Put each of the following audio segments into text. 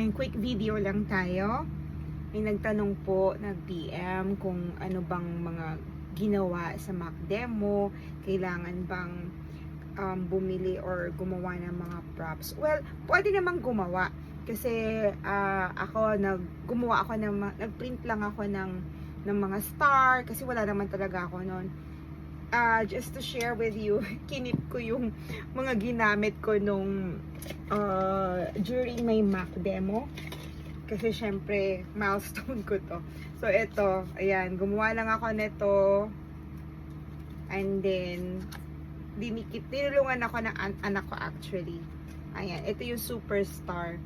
And quick video lang tayo. May nagtanong po, nag-DM kung ano bang mga ginawa sa Mac demo, kailangan bang bumili or gumawa ng mga props. Well, pwede namang gumawa kasi gumawa ako nagprint lang ako ng mga star kasi wala naman talaga ako noon. Just to share with you, kinip ko yung mga ginamit ko nung during my Mac demo. Kasi syempre, milestone ko to. So, ito, ayan, gumawa lang ako nito. And then, tinulungan ako ng anak ko actually. Ayan, ito yung superstar.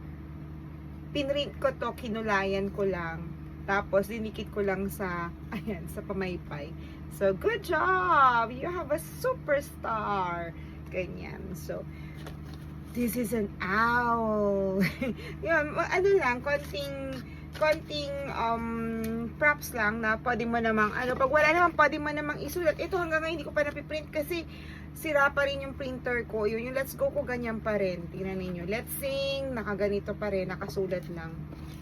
Pinrint ko to, kinulayan ko lang. Tapos, dinikit ko lang sa, ayan, sa pamaypay. So, good job! You have a superstar! Ganyan. So, this is an owl. Yun, ano lang, konting props lang na pwede mo namang, pag wala naman, pwede mo namang isulat. Ito hanggang ngayon hindi ko pa napiprint kasi sira pa rin yung printer ko. Yung Let's Go ko ganyan pa rin. Tingnan ninyo. Let's Sing, nakaganito pa rin, nakasulat lang.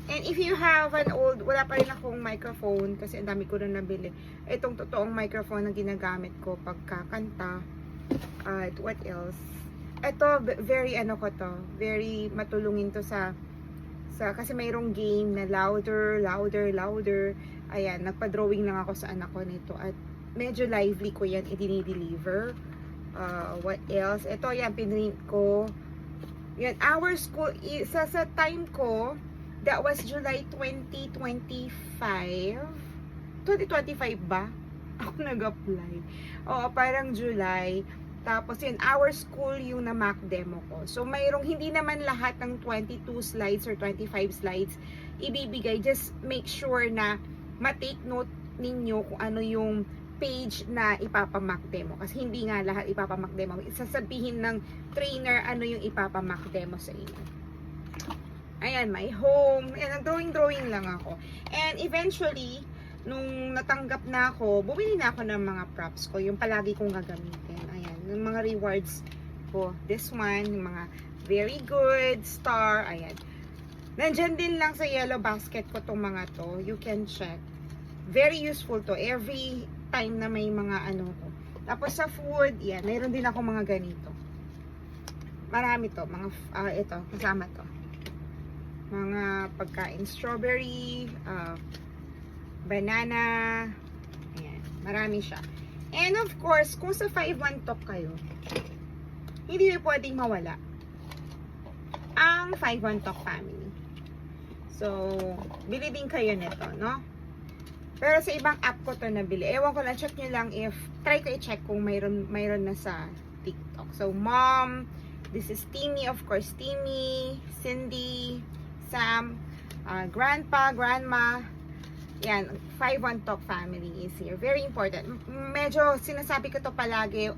And if you have an old, wala pa rin akong microphone kasi ang dami ko na nabili. Itong totoong microphone na ginagamit ko pagkakanta. At what else? Ito, very very matulungin to sa kasi mayroong game na louder. Ayan, nagpa-drawing lang ako sa anak ko nito at medyo lively ko yan i-deliver. What else? Ito, yan, pinrint ko. Yan, our school, sa time ko, that was July 2025. 2025 ba? Ako nag-apply. Oo, parang July. Tapos yun, our school yung na Mac demo ko. So, hindi naman lahat ng 22 slides or 25 slides ibibigay. Just make sure na ma-take note ninyo kung ano yung page na ipapamac demo. Kasi hindi nga lahat ipapamac demo. Sasabihin ng trainer ano yung ipapamac demo sa inyo. Ayan, my home. Ayan, drawing lang ako. And eventually, nung natanggap na ako, bumili na ako ng mga props ko. Yung palagi kong gagamitin. Ayan, yung mga rewards ko. This one, yung mga very good, star. Ayan. Nandyan din lang sa yellow basket ko tong mga to. You can check. Very useful to. Every time na may mga ko. Tapos sa food, yan. Mayroon din ako mga ganito. Marami to. Mga, ito, kasama to. Mga pagkain. Strawberry, banana, ayan, marami siya. And of course, kung sa 5-1 talk kayo, hindi pwedeng mawala ang 5-1 talk family. So, bili din kayo nito, no? Pero sa ibang app ko to nabili. Ewan ko lang, check nyo lang try ko i-check kung mayroon na sa TikTok. So, mom, this is Timmy, of course, Timmy, Cindy, Sam, grandpa, grandma. Yan, 5-1 talk family is here. Very important. Medyo sinasabi ko to palagi,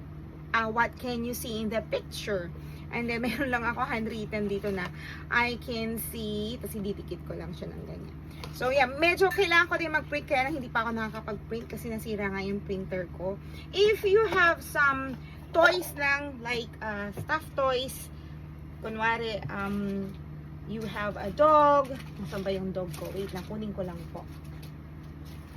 what can you see in the picture? And then, meron lang ako handwritten dito na I can see, tapos didikit ko lang siya ng ganyan. So, yeah, medyo kailangan ko din mag-print kaya lang hindi pa ako nakakapag-print kasi nasira nga yung printer ko. If you have some toys lang, like stuffed toys, kunwari, you have a dog. Nasaan ba yung dog ko? Wait lang, kunin ko lang po.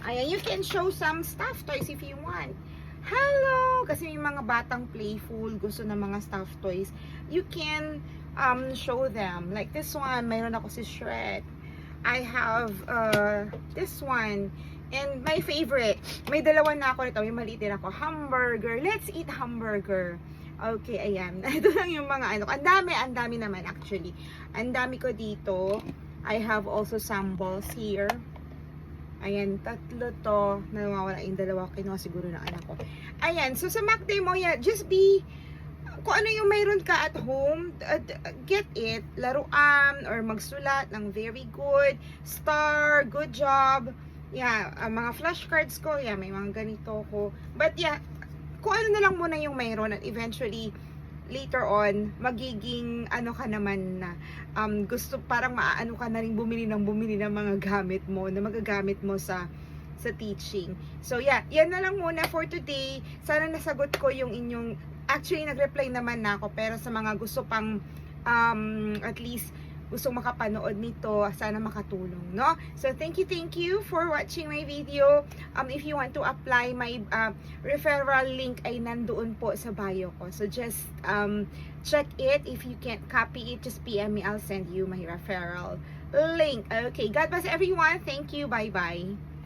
Ayan, you can show some stuffed toys if you want. Hello! Kasi yung mga batang playful, gusto ng mga stuffed toys. You can show them. Like this one, mayroon ako si Shrek. I have this one. And my favorite, may dalawa na ako nito. May maliit din ako. Hamburger. Let's eat hamburger. Okay, ayan. Ito lang yung mga Ang dami naman actually. Ang dami ko dito. I have also some balls here. Ayan, tatlo to. Nawawala yung dalawa. Kinuha siguro ng anak ko. Ayan, so sa Mac demo, yeah, just be, kung ano yung mayroon ka at home, get it. Laruan or magsulat ng very good, star, good job. Yeah, mga flashcards ko, yeah, may mga ganito ko. But yeah, kung ano na lang muna yung mayroon at eventually, later on, magiging ka naman na gusto parang maaano ka na rin bumili ng mga gamit mo na magagamit mo sa teaching. So yeah, yan na lang muna for today. Sana nasagot ko yung inyong, actually nag-reply naman na ako, pero sa mga gusto pang at least gustong makapanood nito, sana makatulong, no? So, thank you for watching my video. If you want to apply, my referral link ay nandoon po sa bio ko. So, just check it. If you can't copy it, just PM me. I'll send you my referral link. Okay, God bless everyone. Thank you. Bye-bye.